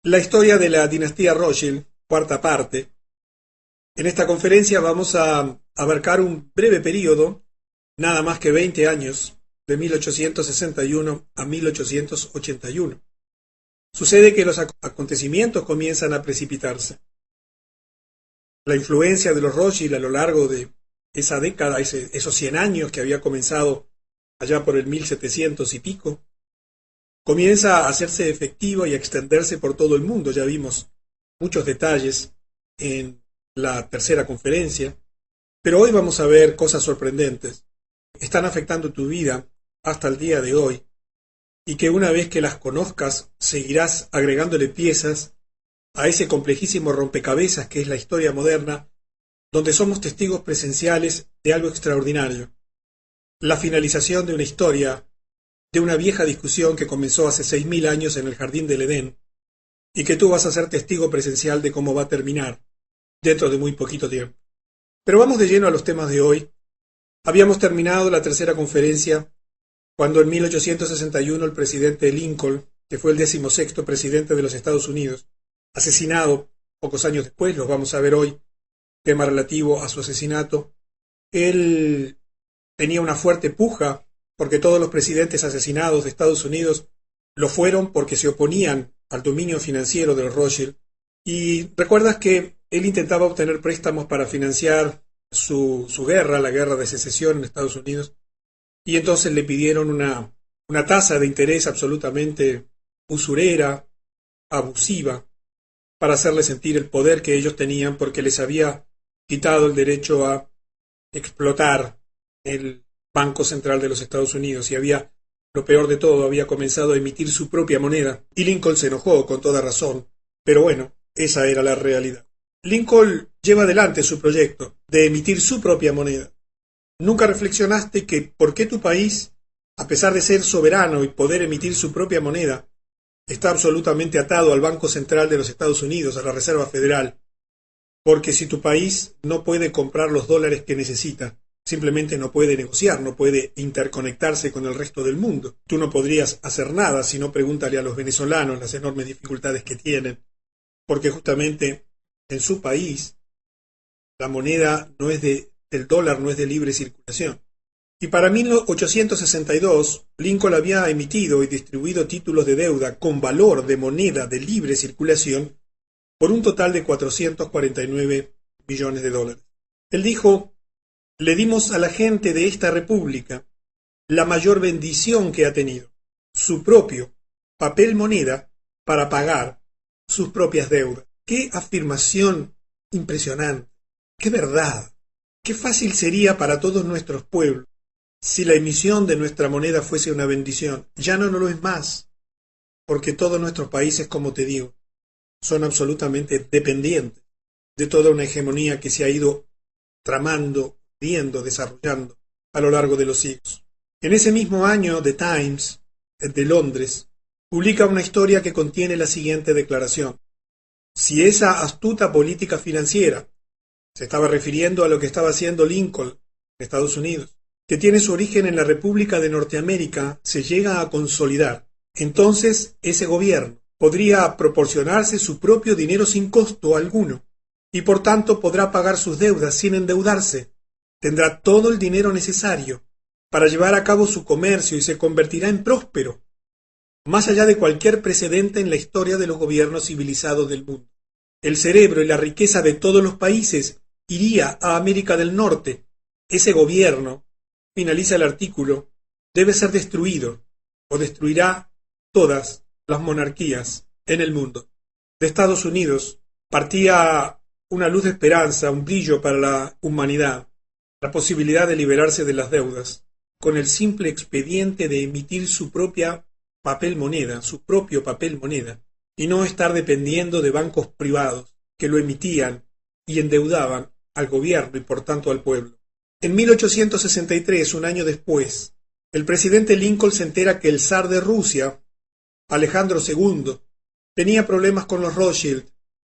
La historia de la dinastía Rothschild, cuarta parte. En esta conferencia vamos a abarcar un breve periodo, nada más que 20 años, de 1861 a 1881. Sucede que los acontecimientos comienzan a precipitarse. La influencia de los Rothschild a lo largo de esa década, esos 100 años que había comenzado allá por el 1700 y pico, comienza a hacerse efectiva y a extenderse por todo el mundo. Ya vimos muchos detalles en la tercera conferencia, pero hoy vamos a ver cosas sorprendentes. Están afectando tu vida hasta el día de hoy y que una vez que las conozcas seguirás agregándole piezas a ese complejísimo rompecabezas que es la historia moderna, donde somos testigos presenciales de algo extraordinario. La finalización de una historia, de una vieja discusión que comenzó hace 6000 años en el jardín del Edén y que tú vas a ser testigo presencial de cómo va a terminar dentro de muy poquito tiempo. Pero vamos de lleno a los temas de hoy. Habíamos terminado la tercera conferencia cuando en 1861 el presidente Lincoln, que fue el 16º presidente de los Estados Unidos, asesinado pocos años después, los vamos a ver hoy, tema relativo a su asesinato, él tenía una fuerte puja porque todos los presidentes asesinados de Estados Unidos lo fueron porque se oponían al dominio financiero de los Rothschild. Y recuerdas que él intentaba obtener préstamos para financiar su guerra, la guerra de secesión en Estados Unidos, y entonces le pidieron una tasa de interés absolutamente usurera, abusiva, para hacerle sentir el poder que ellos tenían porque les había quitado el derecho a explotar el Banco Central de los Estados Unidos y había, lo peor de todo, había comenzado a emitir su propia moneda. Y Lincoln se enojó con toda razón, pero bueno, esa era la realidad. Lincoln lleva adelante su proyecto de emitir su propia moneda. ¿Nunca reflexionaste que por qué tu país, a pesar de ser soberano y poder emitir su propia moneda, está absolutamente atado al Banco Central de los Estados Unidos, a la Reserva Federal? Porque si tu país no puede comprar los dólares que necesita, simplemente no puede negociar, no puede interconectarse con el resto del mundo. Tú no podrías hacer nada si no pregúntale a los venezolanos las enormes dificultades que tienen, porque justamente en su país la moneda no es el dólar no es de libre circulación. Y para 1862, Lincoln había emitido y distribuido títulos de deuda con valor de moneda de libre circulación por un total de 449 millones de dólares. Él dijo: le dimos a la gente de esta república la mayor bendición que ha tenido, su propio papel moneda para pagar sus propias deudas. ¡Qué afirmación impresionante! ¡Qué verdad! ¡Qué fácil sería para todos nuestros pueblos si la emisión de nuestra moneda fuese una bendición! Ya no lo es más, porque todos nuestros países, como te digo, son absolutamente dependientes de toda una hegemonía que se ha ido tramando, desarrollando a lo largo de los siglos. En ese mismo año, The Times de Londres publica una historia que contiene la siguiente declaración: si esa astuta política financiera, se estaba refiriendo a lo que estaba haciendo Lincoln en Estados Unidos, que tiene su origen en la República de Norteamérica, se llega a consolidar, entonces ese gobierno podría proporcionarse su propio dinero sin costo alguno, y por tanto podrá pagar sus deudas sin endeudarse. Tendrá todo el dinero necesario para llevar a cabo su comercio y se convertirá en próspero, más allá de cualquier precedente en la historia de los gobiernos civilizados del mundo. El cerebro y la riqueza de todos los países iría a América del Norte. Ese gobierno, finaliza el artículo, debe ser destruido o destruirá todas las monarquías en el mundo. De Estados Unidos partía una luz de esperanza, un brillo para la humanidad, la posibilidad de liberarse de las deudas, con el simple expediente de emitir su propia papel moneda, su propio papel moneda, y no estar dependiendo de bancos privados que lo emitían y endeudaban al gobierno y por tanto al pueblo. En 1863, un año después, el presidente Lincoln se entera que el zar de Rusia, Alejandro II, tenía problemas con los Rothschild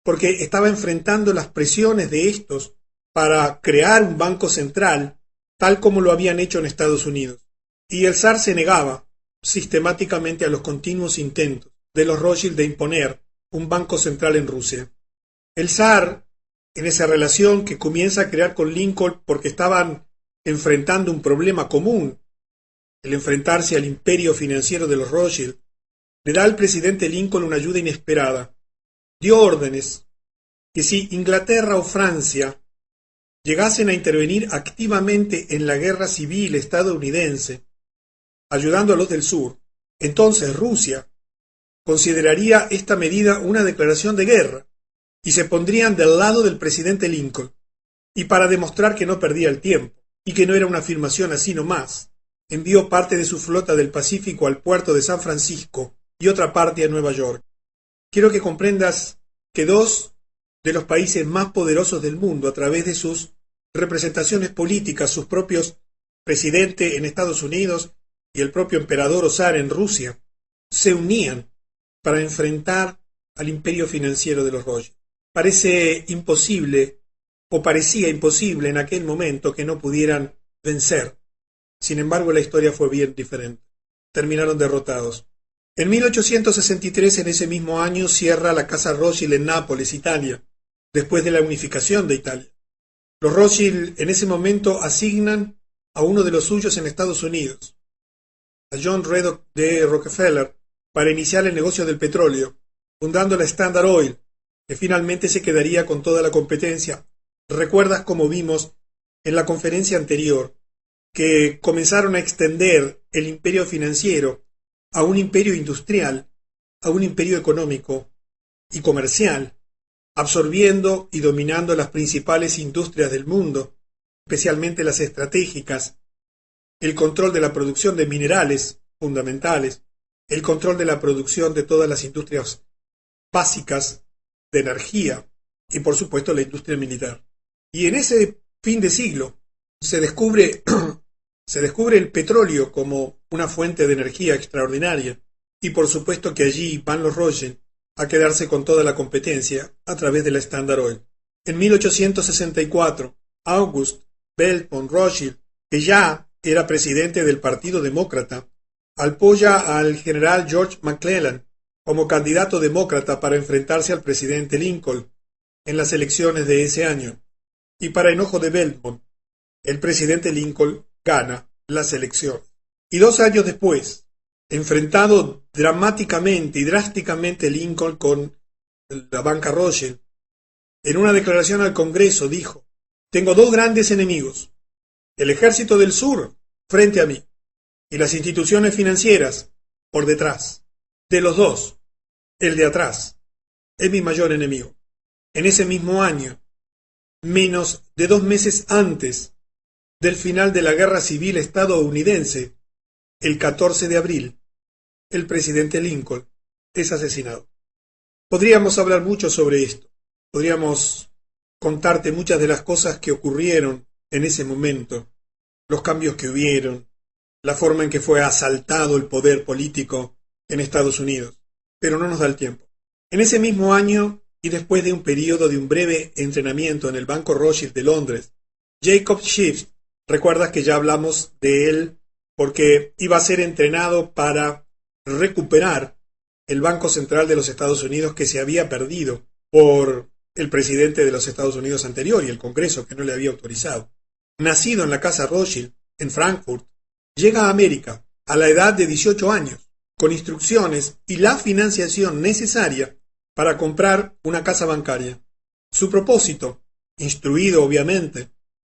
porque estaba enfrentando las presiones de estos para crear un banco central tal como lo habían hecho en Estados Unidos. Y el zar se negaba sistemáticamente a los continuos intentos de los Rothschild de imponer un banco central en Rusia. El zar, en esa relación que comienza a crear con Lincoln porque estaban enfrentando un problema común, el enfrentarse al imperio financiero de los Rothschild, le da al presidente Lincoln una ayuda inesperada. Dio órdenes que si Inglaterra o Francia llegasen a intervenir activamente en la guerra civil estadounidense, ayudando a los del sur, entonces Rusia consideraría esta medida una declaración de guerra y se pondrían del lado del presidente Lincoln. Y para demostrar que no perdía el tiempo y que no era una afirmación así nomás, envió parte de su flota del Pacífico al puerto de San Francisco y otra parte a Nueva York. Quiero que comprendas que dos de los países más poderosos del mundo, a través de sus representaciones políticas, sus propios presidentes en Estados Unidos y el propio emperador o zar en Rusia, se unían para enfrentar al imperio financiero de los Rothschild. Parece imposible, o parecía imposible en aquel momento, que no pudieran vencer. Sin embargo, la historia fue bien diferente. Terminaron derrotados. En 1863, en ese mismo año, cierra la casa Rothschild en Nápoles, Italia, después de la unificación de Italia. Los Rothschild en ese momento asignan a uno de los suyos en Estados Unidos, a John Reddock de Rockefeller, para iniciar el negocio del petróleo, fundando la Standard Oil, que finalmente se quedaría con toda la competencia. ¿Recuerdas cómo vimos en la conferencia anterior que comenzaron a extender el imperio financiero a un imperio industrial, a un imperio económico y comercial, absorbiendo y dominando las principales industrias del mundo, especialmente las estratégicas, el control de la producción de minerales fundamentales, el control de la producción de todas las industrias básicas de energía y, por supuesto, la industria militar. Y en ese fin de siglo se descubre el petróleo como una fuente de energía extraordinaria, y por supuesto que allí van los Rothschild a quedarse con toda la competencia a través de la Standard Oil. En 1864, August Belpon Rothschild, que ya era presidente del Partido Demócrata, apoya al general George McClellan como candidato demócrata para enfrentarse al presidente Lincoln en las elecciones de ese año. Y para enojo de Belpon, el presidente Lincoln gana las elecciones. Y 2 años después, enfrentado dramáticamente y drásticamente Lincoln con la banca Rothschild, en una declaración al Congreso dijo: «Tengo 2 grandes enemigos, el ejército del sur frente a mí y las instituciones financieras por detrás. De los 2, el de atrás es mi mayor enemigo». En ese mismo año, menos de 2 meses antes del final de la Guerra Civil estadounidense, el 14 de abril, el presidente Lincoln es asesinado. Podríamos hablar mucho sobre esto. Podríamos contarte muchas de las cosas que ocurrieron en ese momento, los cambios que hubieron, la forma en que fue asaltado el poder político en Estados Unidos, pero no nos da el tiempo. En ese mismo año, y después de un periodo de un breve entrenamiento en el Banco Rothschild de Londres, Jacob Schiff, recuerdas que ya hablamos de él porque iba a ser entrenado para recuperar el Banco Central de los Estados Unidos, que se había perdido por el presidente de los Estados Unidos anterior y el Congreso que no le había autorizado. Nacido en la casa Rothschild, en Frankfurt, llega a América a la edad de 18 años, con instrucciones y la financiación necesaria para comprar una casa bancaria. Su propósito, instruido obviamente,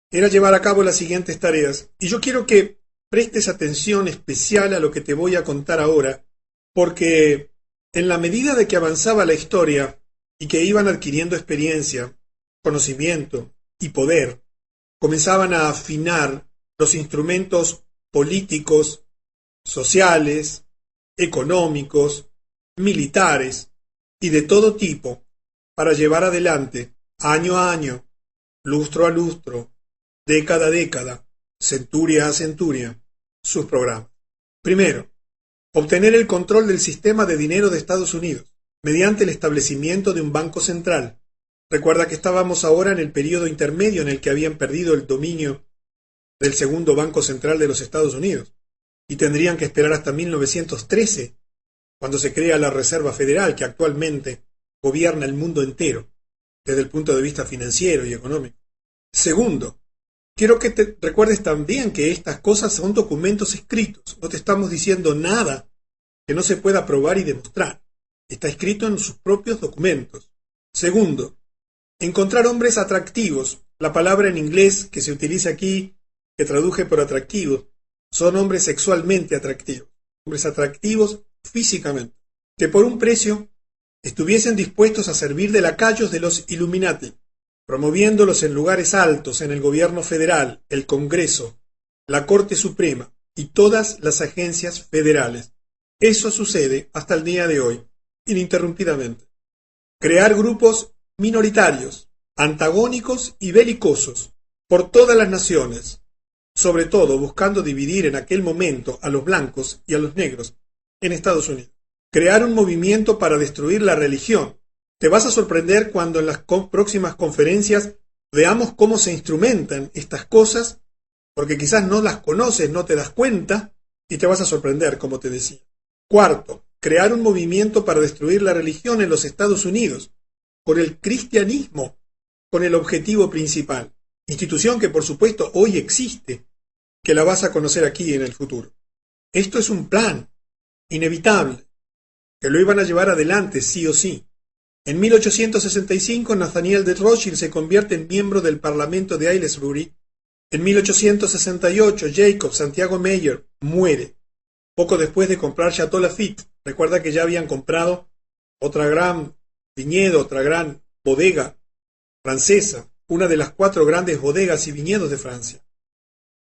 era llevar a cabo las siguientes tareas, y yo quiero que prestes atención especial a lo que te voy a contar ahora, porque en la medida de que avanzaba la historia y que iban adquiriendo experiencia, conocimiento y poder, comenzaban a afinar los instrumentos políticos, sociales, económicos, militares y de todo tipo para llevar adelante, año a año, lustro a lustro, década a década, centuria a centuria, sus programas. Primero, obtener el control del sistema de dinero de Estados Unidos mediante el establecimiento de un banco central. Recuerda que estábamos ahora en el periodo intermedio en el que habían perdido el dominio del segundo Banco Central de los Estados Unidos y tendrían que esperar hasta 1913, cuando se crea la Reserva Federal, que actualmente gobierna el mundo entero, desde el punto de vista financiero y económico. Segundo, quiero que te recuerdes también que estas cosas son documentos escritos. No te estamos diciendo nada que no se pueda probar y demostrar. Está escrito en sus propios documentos. Segundo, encontrar hombres atractivos. La palabra en inglés que se utiliza aquí, que traduje por atractivos, son hombres sexualmente atractivos. Hombres atractivos físicamente, que por un precio estuviesen dispuestos a servir de lacayos de los Illuminati, promoviéndolos en lugares altos en el gobierno federal, el Congreso, la Corte Suprema y todas las agencias federales. Eso sucede hasta el día de hoy, ininterrumpidamente. Crear grupos minoritarios, antagónicos y belicosos por todas las naciones, sobre todo buscando dividir en aquel momento a los blancos y a los negros en Estados Unidos. Crear un movimiento para destruir la religión. Te vas a sorprender cuando en las próximas conferencias veamos cómo se instrumentan estas cosas, porque quizás no las conoces, no te das cuenta, y te vas a sorprender, como te decía. Cuarto, crear un movimiento para destruir la religión en los Estados Unidos, con el cristianismo, con el objetivo principal. Institución que por supuesto hoy existe, que la vas a conocer aquí en el futuro. Esto es un plan inevitable, que lo iban a llevar adelante sí o sí. En 1865 Nathaniel de Rothschild se convierte en miembro del Parlamento de Aylesbury. En 1868 Jacob Santiago Meyer muere, poco después de comprar Chateau Lafite. Recuerda que ya habían comprado otra gran viñedo, otra gran bodega francesa, una de las 4 grandes bodegas y viñedos de Francia.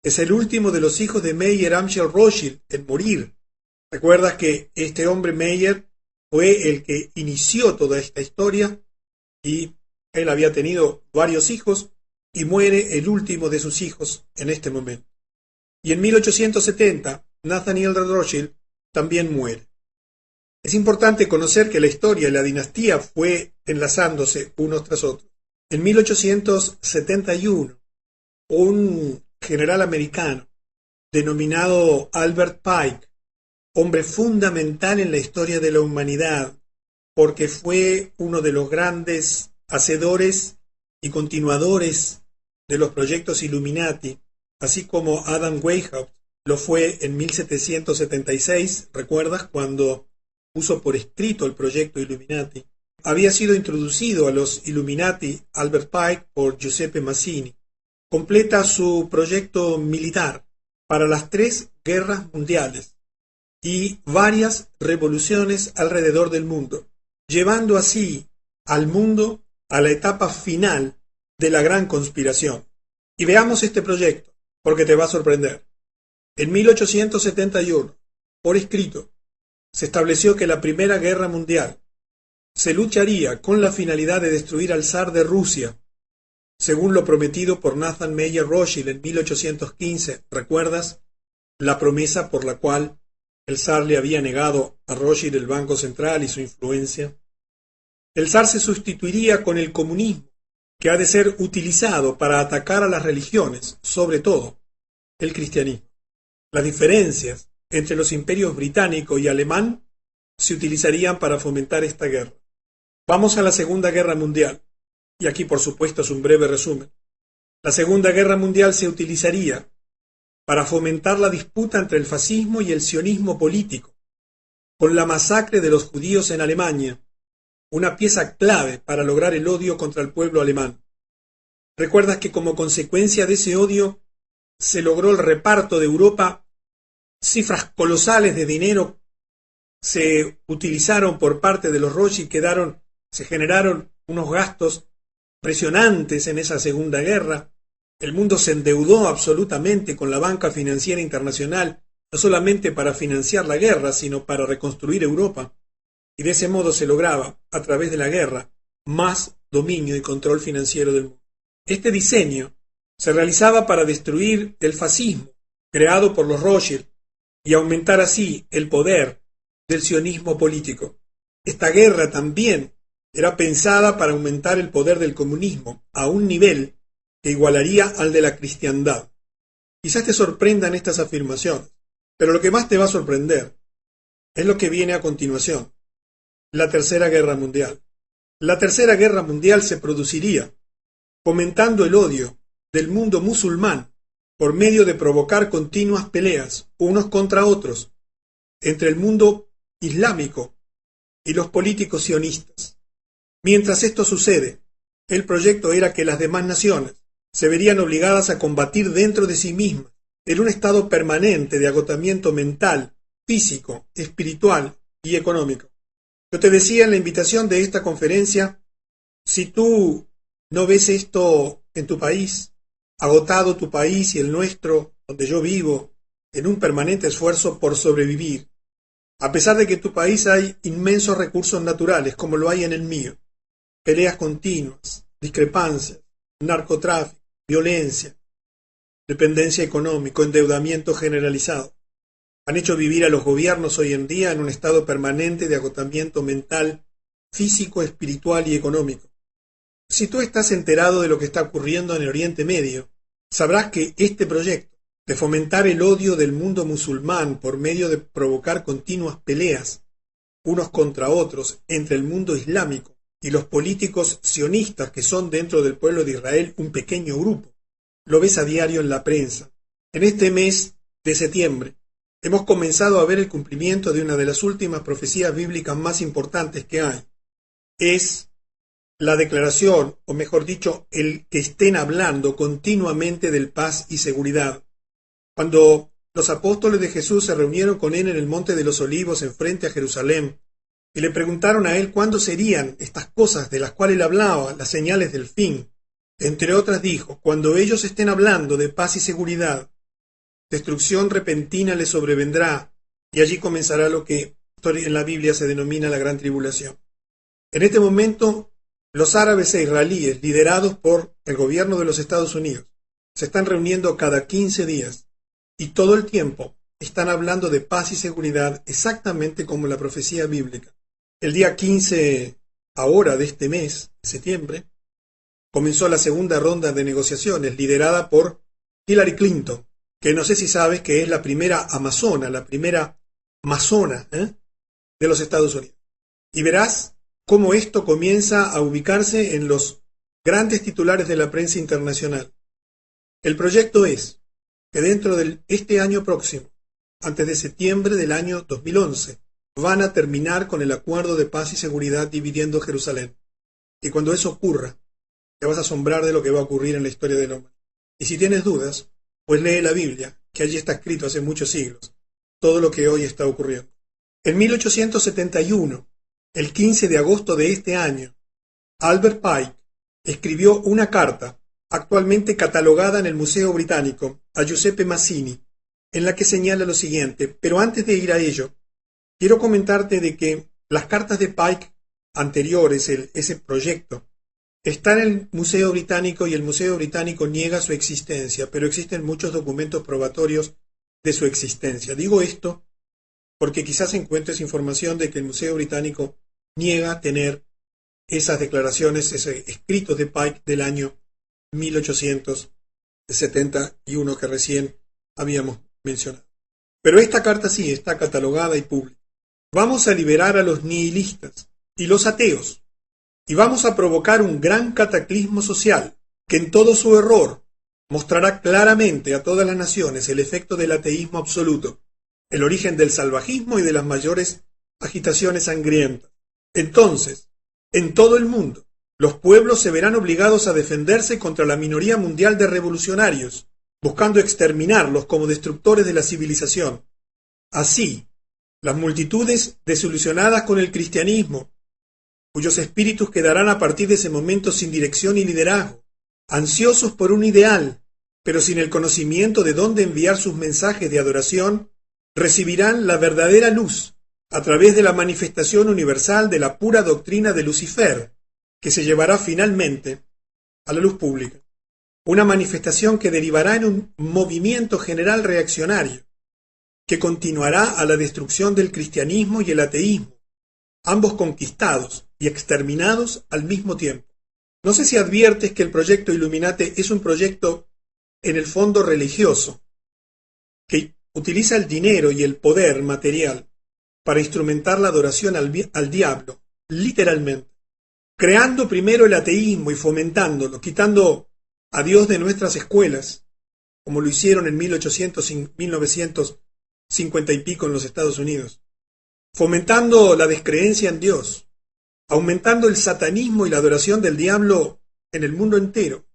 Es el último de los hijos de Meyer Amschel Rothschild en morir. Recuerdas que este hombre Meyer fue el que inició toda esta historia y él había tenido varios hijos y muere el último de sus hijos en este momento. Y en 1870 Nathaniel de Rothschild también muere. Es importante conocer que la historia y la dinastía fue enlazándose unos tras otros. En 1871, un general americano denominado Albert Pike, hombre fundamental en la historia de la humanidad, porque fue uno de los grandes hacedores y continuadores de los proyectos Illuminati, así como Adam Weishaupt lo fue en 1776, ¿recuerdas? Cuando puso por escrito el proyecto Illuminati. Había sido introducido a los Illuminati Albert Pike por Giuseppe Mazzini. Completa su proyecto militar para las 3 guerras mundiales y varias revoluciones alrededor del mundo, llevando así al mundo a la etapa final de la gran conspiración. Y veamos este proyecto, porque te va a sorprender. En 1871, por escrito, se estableció que la Primera Guerra Mundial se lucharía con la finalidad de destruir al zar de Rusia, según lo prometido por Nathan Meyer Rothschild en 1815. ¿Recuerdas la promesa por la cual el zar le había negado a Rothschild el Banco Central y su influencia? El zar se sustituiría con el comunismo, que ha de ser utilizado para atacar a las religiones, sobre todo el cristianismo. Las diferencias entre los imperios británico y alemán se utilizarían para fomentar esta guerra. Vamos a la Segunda Guerra Mundial, y aquí por supuesto es un breve resumen. La Segunda Guerra Mundial se utilizaría para fomentar la disputa entre el fascismo y el sionismo político, con la masacre de los judíos en Alemania, una pieza clave para lograr el odio contra el pueblo alemán. ¿Recuerdas que como consecuencia de ese odio se logró el reparto de Europa? Cifras colosales de dinero se utilizaron por parte de los Rothschild, se generaron unos gastos impresionantes en esa Segunda Guerra. El mundo se endeudó absolutamente con la banca financiera internacional, no solamente para financiar la guerra, sino para reconstruir Europa. Y de ese modo se lograba, a través de la guerra, más dominio y control financiero del mundo. Este diseño se realizaba para destruir el fascismo, creado por los Rothschild, y aumentar así el poder del sionismo político. Esta guerra también era pensada para aumentar el poder del comunismo a un nivel que igualaría al de la cristiandad. Quizás te sorprendan estas afirmaciones, pero lo que más te va a sorprender es lo que viene a continuación, la Tercera Guerra Mundial. la Tercera Guerra Mundial se produciría, fomentando el odio del mundo musulmán por medio de provocar continuas peleas unos contra otros entre el mundo islámico y los políticos sionistas. Mientras esto sucede, el proyecto era que las demás naciones se verían obligadas a combatir dentro de sí mismas, en un estado permanente de agotamiento mental, físico, espiritual y económico. Yo te decía en la invitación de esta conferencia, si tú no ves esto en tu país, agotado tu país y el nuestro, donde yo vivo, en un permanente esfuerzo por sobrevivir, a pesar de que en tu país hay inmensos recursos naturales, como lo hay en el mío, peleas continuas, discrepancias, narcotráfico, violencia, dependencia económica, endeudamiento generalizado, han hecho vivir a los gobiernos hoy en día en un estado permanente de agotamiento mental, físico, espiritual y económico. Si tú estás enterado de lo que está ocurriendo en el Oriente Medio, sabrás que este proyecto de fomentar el odio del mundo musulmán por medio de provocar continuas peleas unos contra otros entre el mundo islámico y los políticos sionistas que son dentro del pueblo de Israel un pequeño grupo, lo ves a diario en la prensa. En este mes de septiembre hemos comenzado a ver el cumplimiento de una de las últimas profecías bíblicas más importantes que hay. Es la declaración, o mejor dicho, el que estén hablando continuamente del paz y seguridad. Cuando los apóstoles de Jesús se reunieron con él en el Monte de los Olivos enfrente a Jerusalén y le preguntaron a él cuándo serían estas cosas de las cuales él hablaba, las señales del fin, entre otras dijo, cuando ellos estén hablando de paz y seguridad, destrucción repentina les sobrevendrá y allí comenzará lo que en la Biblia se denomina la Gran Tribulación. En este momento, los árabes e israelíes, liderados por el gobierno de los Estados Unidos, se están reuniendo cada 15 días y todo el tiempo están hablando de paz y seguridad exactamente como la profecía bíblica. El día 15 ahora de este mes, de septiembre, comenzó la segunda ronda de negociaciones liderada por Hillary Clinton, que no sé si sabes que es la primera amazona, la primera masona de los Estados Unidos. Y verás cómo esto comienza a ubicarse en los grandes titulares de la prensa internacional. El proyecto es que dentro de este año próximo, antes de septiembre del año 2011, van a terminar con el acuerdo de paz y seguridad dividiendo Jerusalén. Y cuando eso ocurra, te vas a asombrar de lo que va a ocurrir en la historia del hombre. Y si tienes dudas, pues lee la Biblia, que allí está escrito hace muchos siglos, todo lo que hoy está ocurriendo. En 1871, el 15 de agosto de este año, Albert Pike escribió una carta, actualmente catalogada en el Museo Británico, a Giuseppe Mazzini, en la que señala lo siguiente, pero antes de ir a ello, quiero comentarte de que las cartas de Pike anteriores, ese proyecto, está en el Museo Británico y el Museo Británico niega su existencia, pero existen muchos documentos probatorios de su existencia. Digo esto porque quizás encuentres información de que el Museo Británico niega tener esas declaraciones, esos escritos de Pike del año 1871 que recién habíamos mencionado. Pero esta carta sí está catalogada y pública. Vamos a liberar a los nihilistas y los ateos. Y vamos a provocar un gran cataclismo social que en todo su error mostrará claramente a todas las naciones el efecto del ateísmo absoluto, el origen del salvajismo y de las mayores agitaciones sangrientas. Entonces, en todo el mundo, los pueblos se verán obligados a defenderse contra la minoría mundial de revolucionarios, buscando exterminarlos como destructores de la civilización. Así, las multitudes desilusionadas con el cristianismo, cuyos espíritus quedarán a partir de ese momento sin dirección y liderazgo, ansiosos por un ideal, pero sin el conocimiento de dónde enviar sus mensajes de adoración, recibirán la verdadera luz a través de la manifestación universal de la pura doctrina de Lucifer, que se llevará finalmente a la luz pública. Una manifestación que derivará en un movimiento general reaccionario, que continuará a la destrucción del cristianismo y el ateísmo, ambos conquistados y exterminados al mismo tiempo. No sé si adviertes que el proyecto Illuminati es un proyecto en el fondo religioso, que utiliza el dinero y el poder material para instrumentar la adoración al diablo, literalmente. creando primero el ateísmo y fomentándolo, quitando a Dios de nuestras escuelas, como lo hicieron en 1950 y pico en los Estados Unidos, fomentando la descreencia en Dios, aumentando el satanismo y la adoración del diablo en el mundo entero,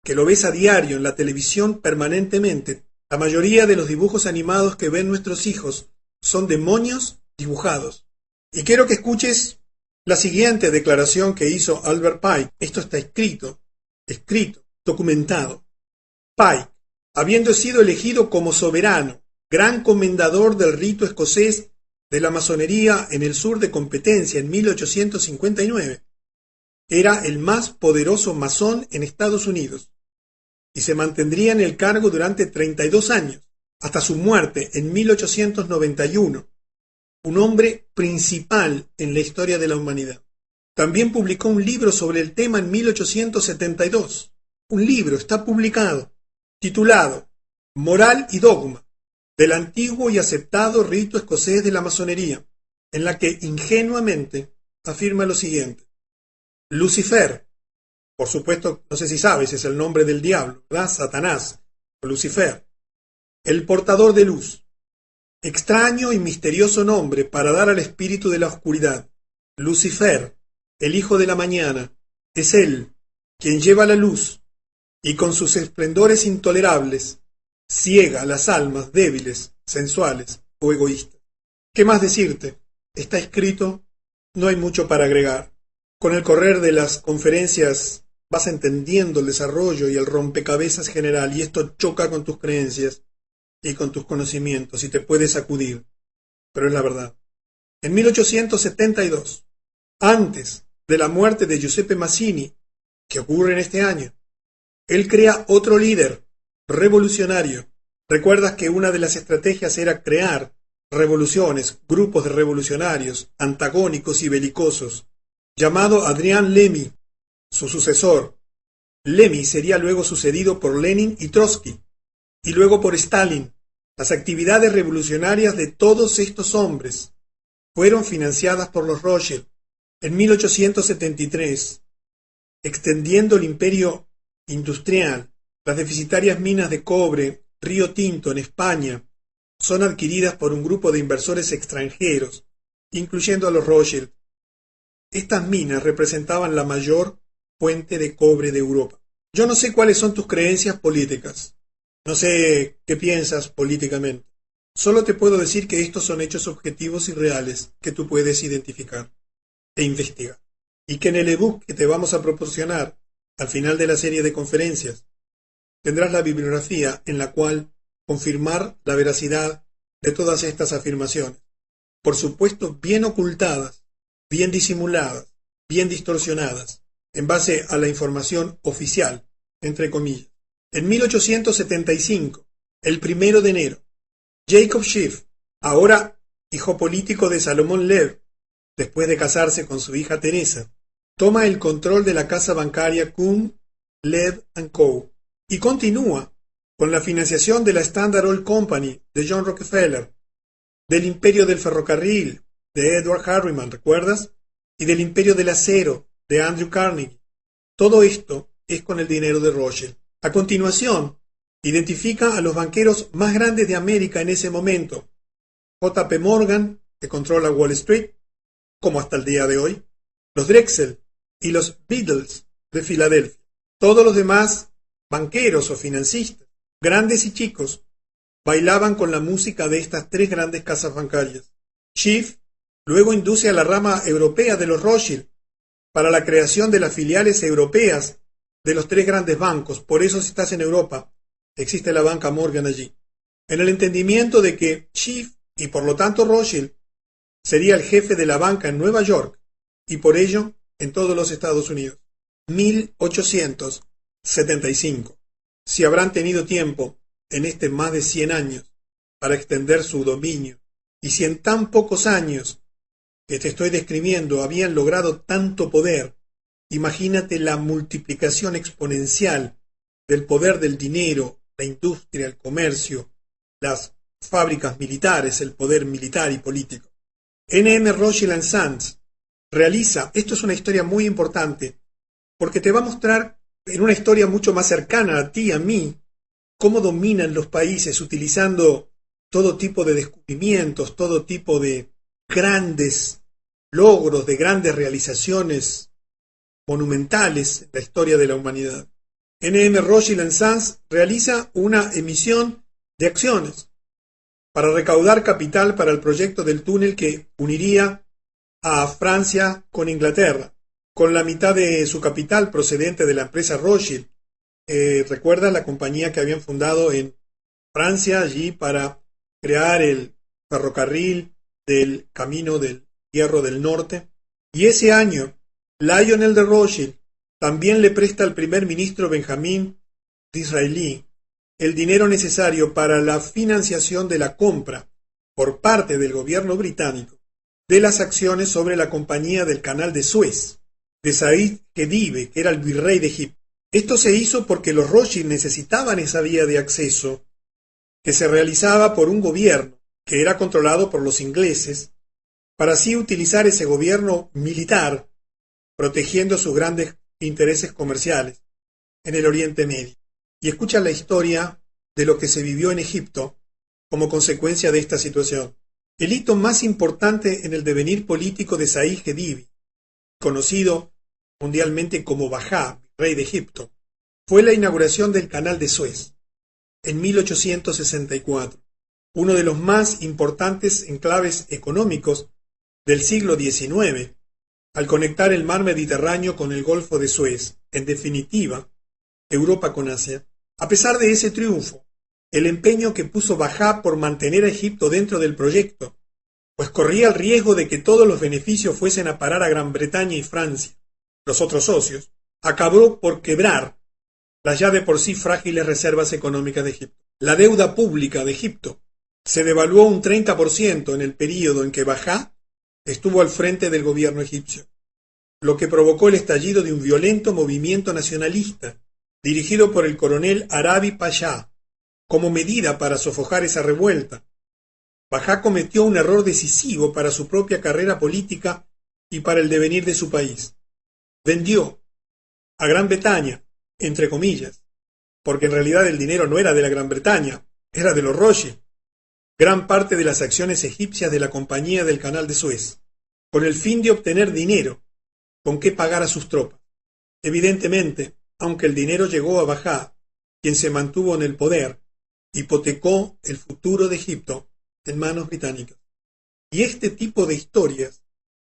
que lo ves a diario en la televisión permanentemente. La mayoría de los dibujos animados que ven nuestros hijos son demonios dibujados. Y quiero que escuches la siguiente declaración que hizo Albert Pike. Esto está escrito, documentado. Pike, habiendo sido elegido como soberano, gran comendador del rito escocés de la masonería en el sur de Competencia en 1859, era el más poderoso masón en Estados Unidos y se mantendría en el cargo durante 32 años, hasta su muerte en 1891, un hombre principal en la historia de la humanidad. También publicó un libro sobre el tema en 1872. Un libro está publicado, titulado Moral y Dogma, del antiguo y aceptado rito escocés de la masonería, en la que ingenuamente afirma lo siguiente. Lucifer, por supuesto, no sé si sabes, es el nombre del diablo, ¿verdad? Satanás, o Lucifer, el portador de luz, extraño y misterioso nombre para dar al espíritu de la oscuridad. Lucifer, el hijo de la mañana, es él quien lleva la luz y con sus esplendores intolerables ciega las almas débiles, sensuales o egoístas. ¿Qué más decirte? Está escrito, no hay mucho para agregar. Con el correr de las conferencias vas entendiendo el desarrollo y el rompecabezas general, y esto choca con tus creencias y con tus conocimientos y te puede sacudir, pero es la verdad. En 1872, antes de la muerte de Giuseppe Mazzini, que ocurre en este año, él crea otro líder revolucionario. ¿Recuerdas que una de las estrategias era crear revoluciones, grupos de revolucionarios, antagónicos y belicosos, llamado Adrian Lemy, su sucesor? Lemy sería luego sucedido por Lenin y Trotsky, y luego por Stalin. Las actividades revolucionarias de todos estos hombres fueron financiadas por los Rothschild. En 1873, extendiendo el imperio industrial, las deficitarias minas de cobre Río Tinto en España son adquiridas por un grupo de inversores extranjeros, incluyendo a los Rothschild. Estas minas representaban la mayor fuente de cobre de Europa. Yo no sé cuáles son tus creencias políticas. No sé qué piensas políticamente. Solo te puedo decir que estos son hechos objetivos y reales que tú puedes identificar e investigar. Y que en el ebook que te vamos a proporcionar al final de la serie de conferencias tendrás la bibliografía en la cual confirmar la veracidad de todas estas afirmaciones. Por supuesto, bien ocultadas, bien disimuladas, bien distorsionadas, en base a la información oficial, entre comillas. En 1875, el 1 de enero, Jacob Schiff, ahora hijo político de Salomón Lev, después de casarse con su hija Teresa, toma el control de la casa bancaria Kuhn, Lev & Co. y continúa con la financiación de la Standard Oil Company de John Rockefeller, del imperio del ferrocarril de Edward Harriman, ¿recuerdas? Y del imperio del acero de Andrew Carnegie. Todo esto es con el dinero de Rothschild. A continuación, identifica a los banqueros más grandes de América en ese momento. J. P. Morgan, que controla Wall Street, como hasta el día de hoy, los Drexel y los Beatles de Filadelfia. Todos los demás banqueros o financistas, grandes y chicos, bailaban con la música de estas tres grandes casas bancarias. Schiff luego induce a la rama europea de los Rothschild para la creación de las filiales europeas de los tres grandes bancos. Por eso, si estás en Europa, existe la banca Morgan allí, en el entendimiento de que Schiff y por lo tanto Rothschild sería el jefe de la banca en Nueva York y por ello en todos los Estados Unidos. 1875. Si habrán tenido tiempo en este más de 100 años para extender su dominio, y si en tan pocos años que te estoy describiendo habían logrado tanto poder, imagínate la multiplicación exponencial del poder del dinero, la industria, el comercio, las fábricas militares, el poder militar y político. N.M. Rothschild & Sons realiza, esto es una historia muy importante, porque te va a mostrar en una historia mucho más cercana a ti, a mí, cómo dominan los países utilizando todo tipo de descubrimientos, todo tipo de grandes logros, de grandes realizaciones monumentales en la historia de la humanidad. N.M. Rothschild & Sons realiza una emisión de acciones para recaudar capital para el proyecto del túnel que uniría a Francia con Inglaterra, con la mitad de su capital procedente de la empresa Rothschild. ¿Recuerdas la compañía que habían fundado en Francia allí para crear el ferrocarril del Camino del Hierro del Norte? Y ese año, Lionel de Rothschild también le presta al primer ministro Benjamin Disraeli el dinero necesario para la financiación de la compra por parte del gobierno británico de las acciones sobre la Compañía del Canal de Suez, de Said Khedive, que era el virrey de Egipto. Esto se hizo porque los Rothschild necesitaban esa vía de acceso que se realizaba por un gobierno que era controlado por los ingleses, para así utilizar ese gobierno militar protegiendo sus grandes intereses comerciales en el Oriente Medio. Y escucha la historia de lo que se vivió en Egipto como consecuencia de esta situación. El hito más importante en el devenir político de Said Khedive, conocido mundialmente como Bajá, rey de Egipto, fue la inauguración del Canal de Suez en 1864, uno de los más importantes enclaves económicos del siglo XIX, al conectar el mar Mediterráneo con el Golfo de Suez, en definitiva, Europa con Asia. A pesar de ese triunfo, el empeño que puso Bajá por mantener a Egipto dentro del proyecto, pues corría el riesgo de que todos los beneficios fuesen a parar a Gran Bretaña y Francia, los otros socios, acabó por quebrar las ya de por sí frágiles reservas económicas de Egipto. La deuda pública de Egipto se devaluó un 30% en el período en que Bajá estuvo al frente del gobierno egipcio, lo que provocó el estallido de un violento movimiento nacionalista dirigido por el coronel Arabi Pasha. Como medida para sofocar esa revuelta, Bajá cometió un error decisivo para su propia carrera política y para el devenir de su país. Vendió a Gran Bretaña, entre comillas, porque en realidad el dinero no era de la Gran Bretaña, era de los Rothschild, gran parte de las acciones egipcias de la Compañía del Canal de Suez, con el fin de obtener dinero con que pagar a sus tropas. Evidentemente, aunque el dinero llegó a Bajá, quien se mantuvo en el poder, hipotecó el futuro de Egipto en manos británicas. Y este tipo de historias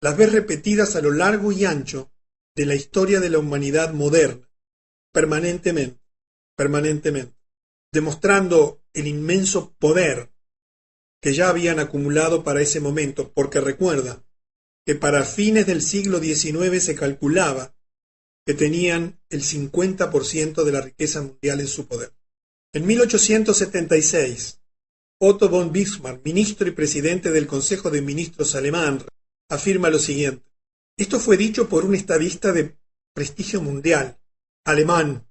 las ves repetidas a lo largo y ancho de la historia de la humanidad moderna, permanentemente, demostrando el inmenso poder que ya habían acumulado para ese momento, porque recuerda que para fines del siglo XIX se calculaba que tenían el 50% de la riqueza mundial en su poder. En 1876, Otto von Bismarck, ministro y presidente del Consejo de Ministros alemán, afirma lo siguiente. Esto fue dicho por un estadista de prestigio mundial, alemán,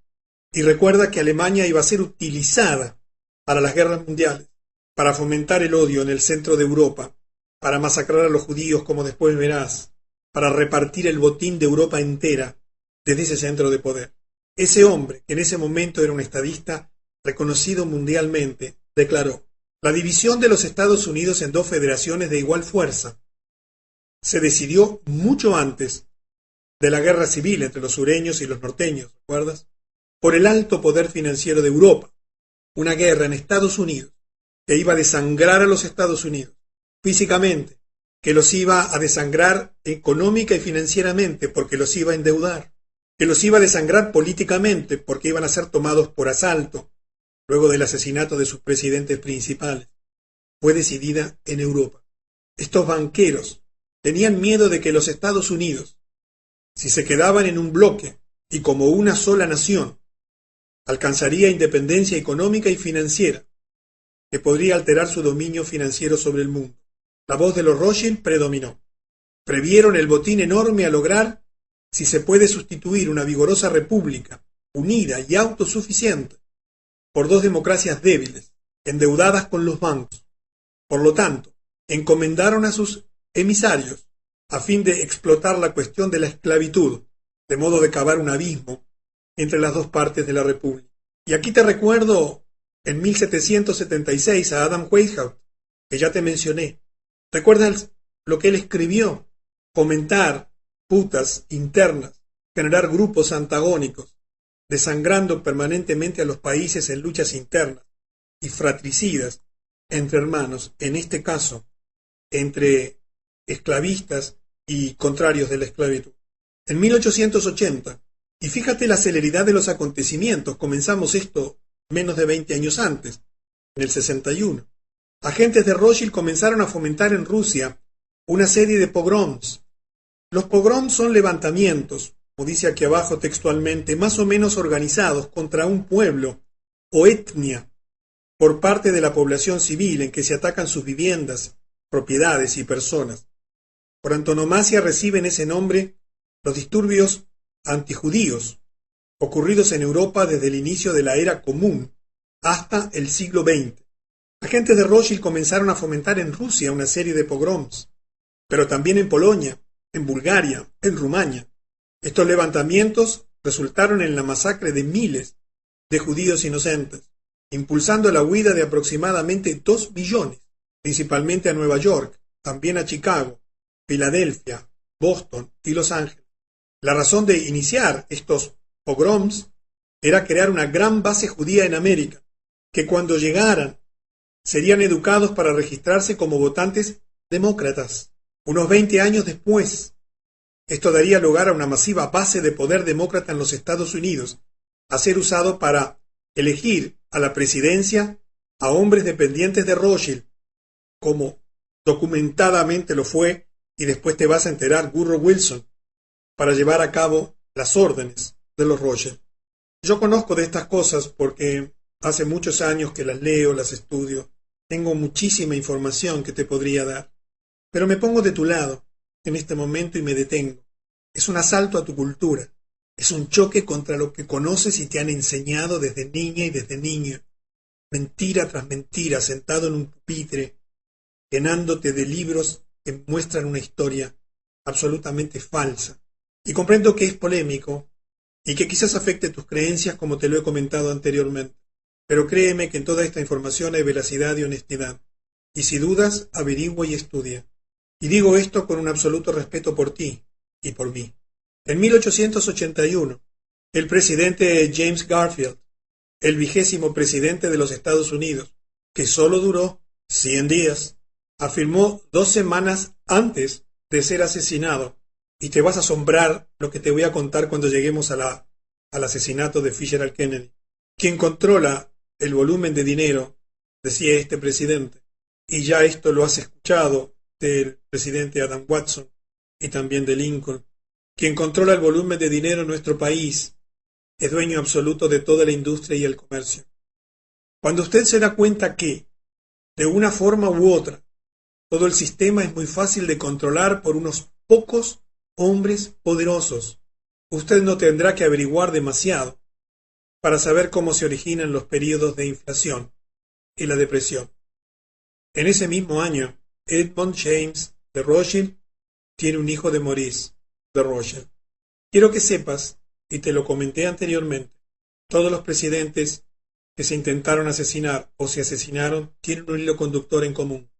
y recuerda que Alemania iba a ser utilizada para las guerras mundiales, para fomentar el odio en el centro de Europa, para masacrar a los judíos, como después verás, para repartir el botín de Europa entera desde ese centro de poder. Ese hombre, que en ese momento era un estadista reconocido mundialmente, declaró: la división de los Estados Unidos en dos federaciones de igual fuerza se decidió mucho antes de la guerra civil entre los sureños y los norteños, ¿recuerdas? Por el alto poder financiero de Europa, una guerra en Estados Unidos que iba a desangrar a los Estados Unidos físicamente, que los iba a desangrar económica y financieramente porque los iba a endeudar, que los iba a desangrar políticamente porque iban a ser tomados por asalto luego del asesinato de sus presidentes principales. Fue decidida en Europa. Estos banqueros tenían miedo de que los Estados Unidos, si se quedaban en un bloque y como una sola nación, alcanzaría independencia económica y financiera, que podría alterar su dominio financiero sobre el mundo. La voz de los Rothschild predominó. Previeron el botín enorme a lograr si se puede sustituir una vigorosa república, unida y autosuficiente, por dos democracias débiles, endeudadas con los bancos. Por lo tanto, encomendaron a sus emisarios a fin de explotar la cuestión de la esclavitud, de modo de cavar un abismo entre las dos partes de la República. Y aquí te recuerdo en 1776 a Adam Weishaupt, que ya te mencioné. ¿Recuerdas lo que él escribió? Fomentar putas internas, generar grupos antagónicos, desangrando permanentemente a los países en luchas internas y fratricidas entre hermanos, en este caso, entre esclavistas y contrarios de la esclavitud. En 1880, y fíjate la celeridad de los acontecimientos, comenzamos esto menos de 20 años antes, en el 61. Agentes de Rothschild comenzaron a fomentar en Rusia una serie de pogroms. Los pogroms son levantamientos, como dice aquí abajo textualmente, más o menos organizados contra un pueblo o etnia por parte de la población civil en que se atacan sus viviendas, propiedades y personas. Por antonomasia reciben ese nombre los disturbios antijudíos, ocurridos en Europa desde el inicio de la era común hasta el siglo XX. Agentes de Rothschild comenzaron a fomentar en Rusia una serie de pogroms, pero también en Polonia, en Bulgaria, en Rumania. Estos levantamientos resultaron en la masacre de miles de judíos inocentes, impulsando la huida de aproximadamente 2 millones, principalmente a Nueva York, también a Chicago, Filadelfia, Boston y Los Ángeles. La razón de iniciar estos pogroms era crear una gran base judía en América, que cuando llegaran serían educados para registrarse como votantes demócratas. Unos 20 años después, esto daría lugar a una masiva base de poder demócrata en los Estados Unidos, a ser usado para elegir a la presidencia a hombres dependientes de Rothschild, como documentadamente lo fue, y después te vas a enterar, Woodrow Wilson, para llevar a cabo las órdenes de los Rothschild. Yo conozco de estas cosas porque hace muchos años que las leo, las estudio, tengo muchísima información que te podría dar, pero me pongo de tu lado en este momento y me detengo. Es un asalto a tu cultura, es un choque contra lo que conoces y te han enseñado desde niña y desde niño, mentira tras mentira, sentado en un pupitre, llenándote de libros que muestran una historia absolutamente falsa. Y comprendo que es polémico y que quizás afecte tus creencias como te lo he comentado anteriormente, pero créeme que en toda esta información hay veracidad y honestidad. Y si dudas, averigua y estudia. Y digo esto con un absoluto respeto por ti y por mí. En 1881, el presidente James Garfield, el 20º presidente de los Estados Unidos, que solo duró 100 días, afirmó 2 semanas antes de ser asesinado, y te vas a asombrar lo que te voy a contar cuando lleguemos al asesinato de Fisher al Kennedy. Quien controla el volumen de dinero, decía este presidente, y ya esto lo has escuchado del presidente Adam Watson y también de Lincoln, quien controla el volumen de dinero en nuestro país es dueño absoluto de toda la industria y el comercio. Cuando usted se da cuenta que, de una forma u otra, todo el sistema es muy fácil de controlar por unos pocos hombres poderosos, usted no tendrá que averiguar demasiado para saber cómo se originan los períodos de inflación y la depresión. En ese mismo año, Edmund James de Rothschild tiene un hijo de Maurice de Rothschild. Quiero que sepas, y te lo comenté anteriormente, todos los presidentes que se intentaron asesinar o se asesinaron tienen un hilo conductor en común.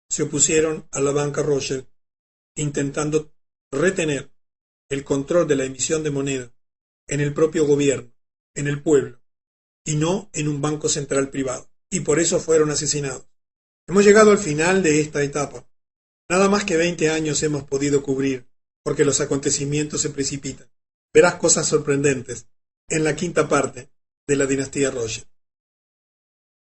Se opusieron a la banca Rothschild, intentando retener el control de la emisión de moneda en el propio gobierno, en el pueblo, y no en un banco central privado. Y por eso fueron asesinados. Hemos llegado al final de esta etapa. Nada más que 20 años hemos podido cubrir, porque los acontecimientos se precipitan. Verás cosas sorprendentes en la 5ª parte de la dinastía Rothschild.